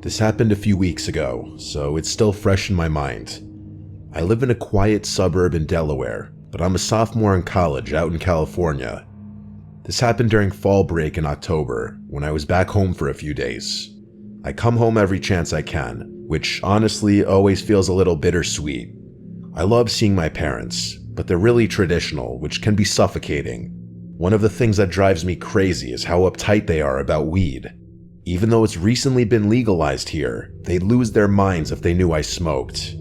This happened a few weeks ago, so it's still fresh in my mind. I live in a quiet suburb in Delaware, but I'm a sophomore in college out in California. This happened during fall break in October, when I was back home for a few days. I come home every chance I can, which honestly always feels a little bittersweet. I love seeing my parents, but they're really traditional, which can be suffocating. One of the things that drives me crazy is how uptight they are about weed. Even though it's recently been legalized here, they'd lose their minds if they knew I smoked.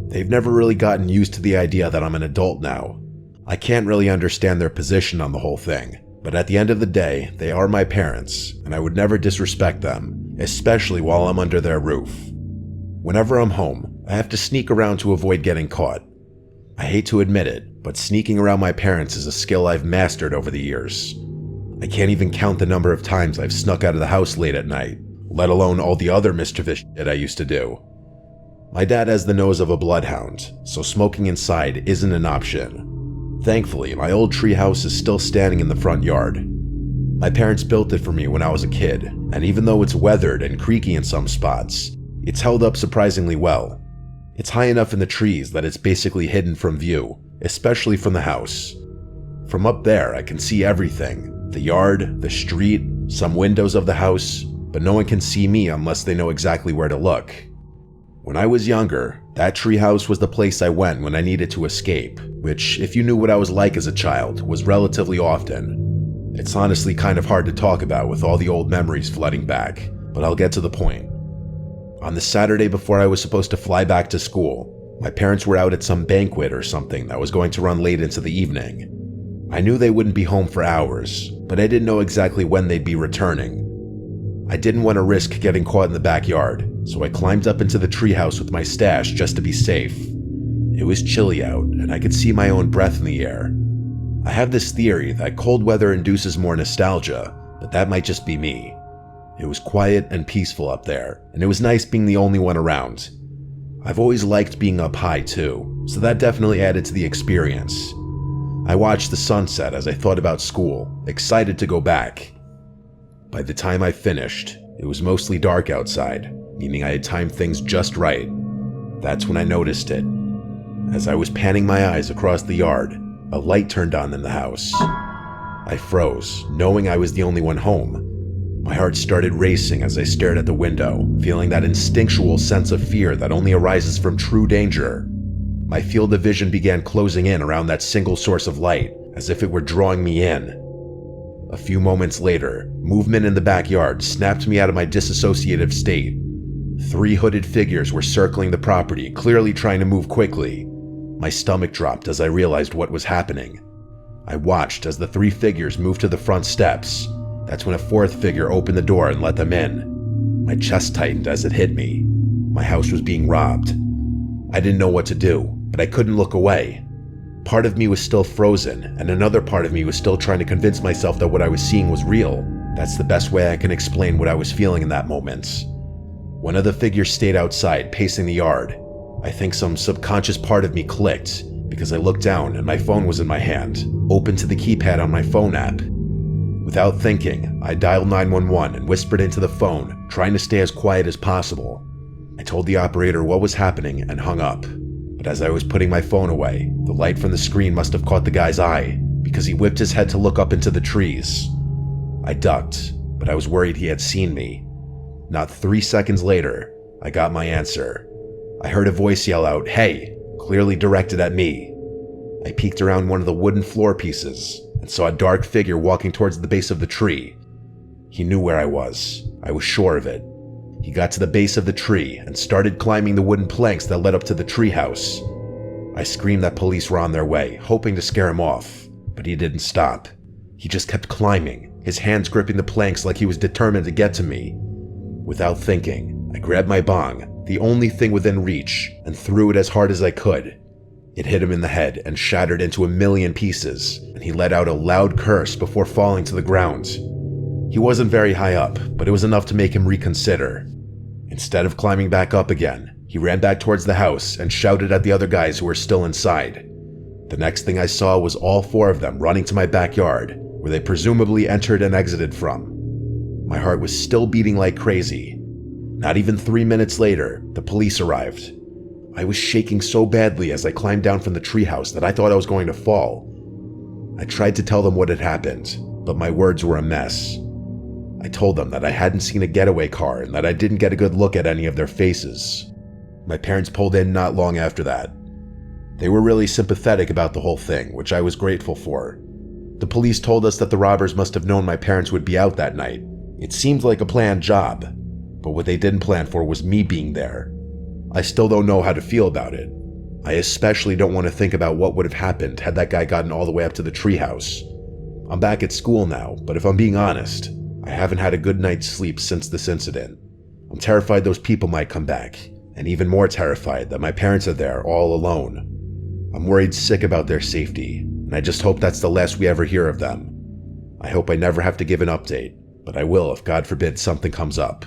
They've never really gotten used to the idea that I'm an adult now. I can't really understand their position on the whole thing, but at the end of the day, they are my parents, and I would never disrespect them, especially while I'm under their roof. Whenever I'm home, I have to sneak around to avoid getting caught. I hate to admit it, but sneaking around my parents is a skill I've mastered over the years. I can't even count the number of times I've snuck out of the house late at night, let alone all the other mischievous shit I used to do. My dad has the nose of a bloodhound, so smoking inside isn't an option. Thankfully, my old tree house is still standing in the front yard. My parents built it for me when I was a kid, and even though it's weathered and creaky in some spots, it's held up surprisingly well. It's high enough in the trees that it's basically hidden from view, especially from the house. From up there, I can see everything: the yard, the street, some windows of the house, but no one can see me unless they know exactly where to look. When I was younger, that treehouse was the place I went when I needed to escape, which, if you knew what I was like as a child, was relatively often. It's honestly kind of hard to talk about with all the old memories flooding back, but I'll get to the point. On the Saturday before I was supposed to fly back to school, my parents were out at some banquet or something that was going to run late into the evening. I knew they wouldn't be home for hours, but I didn't know exactly when they'd be returning. I didn't want to risk getting caught in the backyard, so I climbed up into the treehouse with my stash just to be safe. It was chilly out, and I could see my own breath in the air. I have this theory that cold weather induces more nostalgia, but that might just be me. It was quiet and peaceful up there, and it was nice being the only one around. I've always liked being up high too, so that definitely added to the experience. I watched the sunset as I thought about school, excited to go back. By the time I finished, it was mostly dark outside, meaning I had timed things just right. That's when I noticed it. As I was panning my eyes across the yard, a light turned on in the house. I froze, knowing I was the only one home. My heart started racing as I stared at the window, feeling that instinctual sense of fear that only arises from true danger. My field of vision began closing in around that single source of light, as if it were drawing me in. A few moments later, movement in the backyard snapped me out of my disassociative state. 3 hooded figures were circling the property, clearly trying to move quickly. My stomach dropped as I realized what was happening. I watched as the 3 figures moved to the front steps. That's when a 4th figure opened the door and let them in. My chest tightened as it hit me. My house was being robbed. I didn't know what to do, but I couldn't look away. Part of me was still frozen, and another part of me was still trying to convince myself that what I was seeing was real. That's the best way I can explain what I was feeling in that moment. One of the figures stayed outside, pacing the yard. I think some subconscious part of me clicked, because I looked down and my phone was in my hand, open to the keypad on my phone app. Without thinking, I dialed 911 and whispered into the phone, trying to stay as quiet as possible. I told the operator what was happening and hung up. But as I was putting my phone away, the light from the screen must have caught the guy's eye, because he whipped his head to look up into the trees. I ducked, but I was worried he had seen me. Not 3 seconds later, I got my answer. I heard a voice yell out, "Hey," clearly directed at me. I peeked around one of the wooden floor pieces and saw a dark figure walking towards the base of the tree. He knew where I was. I was sure of it. He got to the base of the tree and started climbing the wooden planks that led up to the treehouse. I screamed that police were on their way, hoping to scare him off, but he didn't stop. He just kept climbing, his hands gripping the planks like he was determined to get to me. Without thinking, I grabbed my bong, the only thing within reach, and threw it as hard as I could. It hit him in the head and shattered into a million pieces, and he let out a loud curse before falling to the ground. He wasn't very high up, but it was enough to make him reconsider. Instead of climbing back up again, he ran back towards the house and shouted at the other guys who were still inside. The next thing I saw was all 4 of them running to my backyard, where they presumably entered and exited from. My heart was still beating like crazy. Not even 3 minutes later, the police arrived. I was shaking so badly as I climbed down from the treehouse that I thought I was going to fall. I tried to tell them what had happened, but my words were a mess. I told them that I hadn't seen a getaway car and that I didn't get a good look at any of their faces. My parents pulled in not long after that. They were really sympathetic about the whole thing, which I was grateful for. The police told us that the robbers must have known my parents would be out that night. It seemed like a planned job, but what they didn't plan for was me being there. I still don't know how to feel about it. I especially don't want to think about what would have happened had that guy gotten all the way up to the treehouse. I'm back at school now, but if I'm being honest, I haven't had a good night's sleep since this incident. I'm terrified those people might come back, and even more terrified that my parents are there all alone. I'm worried sick about their safety, and I just hope that's the last we ever hear of them. I hope I never have to give an update, but I will if God forbid something comes up.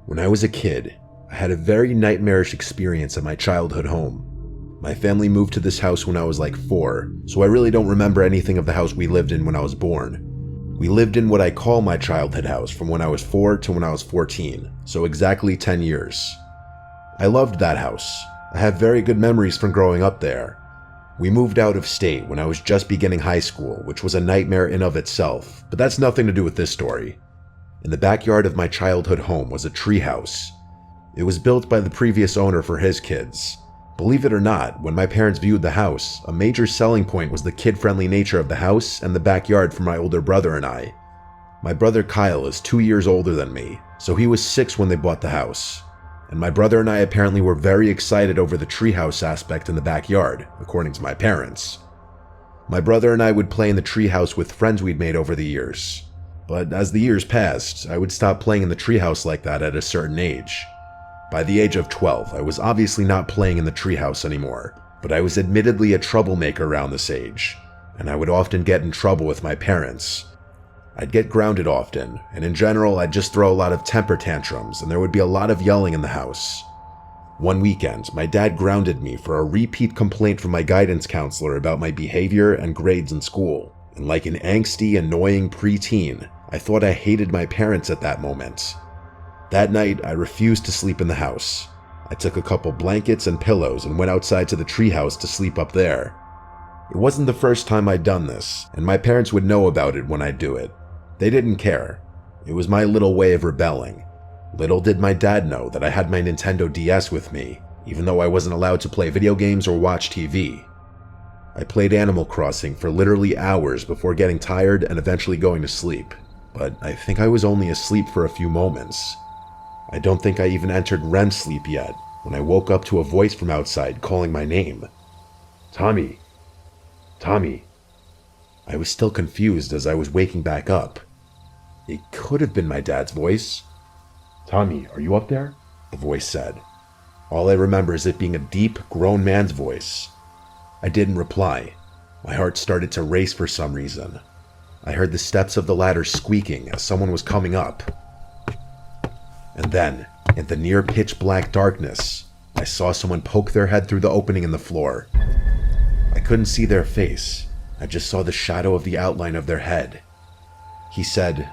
When I was a kid, I had a very nightmarish experience at my childhood home. My family moved to this house when I was like 4, so I really don't remember anything of the house we lived in when I was born. We lived in what I call my childhood house from when I was 4 to when I was 14, so exactly 10 years. I loved that house. I have very good memories from growing up there. We moved out of state when I was just beginning high school, which was a nightmare in of itself, but that's nothing to do with this story. In the backyard of my childhood home was a treehouse. It was built by the previous owner for his kids. Believe it or not, when my parents viewed the house, a major selling point was the kid-friendly nature of the house and the backyard for my older brother and I. My brother Kyle is 2 years older than me, so he was 6 when they bought the house. And my brother and I apparently were very excited over the treehouse aspect in the backyard, according to my parents. My brother and I would play in the treehouse with friends we'd made over the years. But as the years passed, I would stop playing in the treehouse like that at a certain age. By the age of 12, I was obviously not playing in the treehouse anymore, but I was admittedly a troublemaker around this age, and I would often get in trouble with my parents. I'd get grounded often, and in general I'd just throw a lot of temper tantrums and there would be a lot of yelling in the house. One weekend, my dad grounded me for a repeat complaint from my guidance counselor about my behavior and grades in school, and like an angsty, annoying preteen, I thought I hated my parents at that moment. That night, I refused to sleep in the house. I took a couple blankets and pillows and went outside to the treehouse to sleep up there. It wasn't the first time I'd done this, and my parents would know about it when I'd do it. They didn't care. It was my little way of rebelling. Little did my dad know that I had my Nintendo DS with me, even though I wasn't allowed to play video games or watch TV. I played Animal Crossing for literally hours before getting tired and eventually going to sleep, but I think I was only asleep for a few moments. I don't think I even entered REM sleep yet when I woke up to a voice from outside calling my name. Tommy. Tommy. I was still confused as I was waking back up. It could have been my dad's voice. Tommy, are you up there? The voice said. All I remember is it being a deep, grown man's voice. I didn't reply. My heart started to race for some reason. I heard the steps of the ladder squeaking as someone was coming up. And then, in the near pitch black darkness, I saw someone poke their head through the opening in the floor. I couldn't see their face. I just saw the shadow of the outline of their head. He said,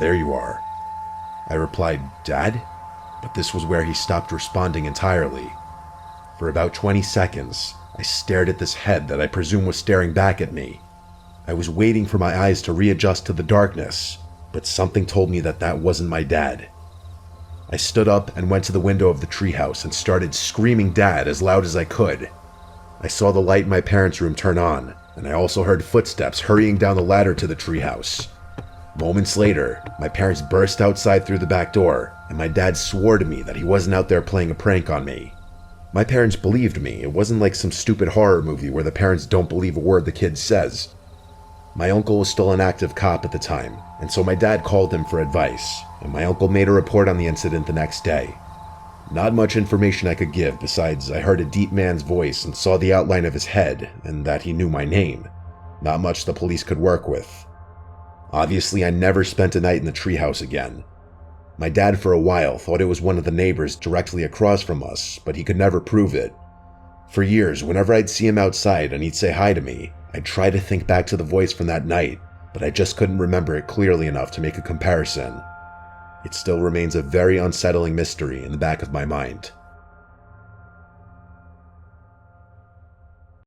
there you are. I replied, Dad? But this was where he stopped responding entirely. For about 20 seconds, I stared at this head that I presume was staring back at me. I was waiting for my eyes to readjust to the darkness, but something told me that that wasn't my dad. I stood up and went to the window of the treehouse and started screaming Dad as loud as I could. I saw the light in my parents' room turn on, and I also heard footsteps hurrying down the ladder to the treehouse. Moments later, my parents burst outside through the back door, and my dad swore to me that he wasn't out there playing a prank on me. My parents believed me. It wasn't like some stupid horror movie where the parents don't believe a word the kid says. My uncle was still an active cop at the time, and so my dad called him for advice, and my uncle made a report on the incident the next day. Not much information I could give besides I heard a deep man's voice and saw the outline of his head, and that he knew my name. Not much the police could work with. Obviously, I never spent a night in the treehouse again. My dad for a while thought it was one of the neighbors directly across from us, but he could never prove it. For years, whenever I'd see him outside and he'd say hi to me, I'd try to think back to the voice from that night, but I just couldn't remember it clearly enough to make a comparison. It still remains a very unsettling mystery in the back of my mind.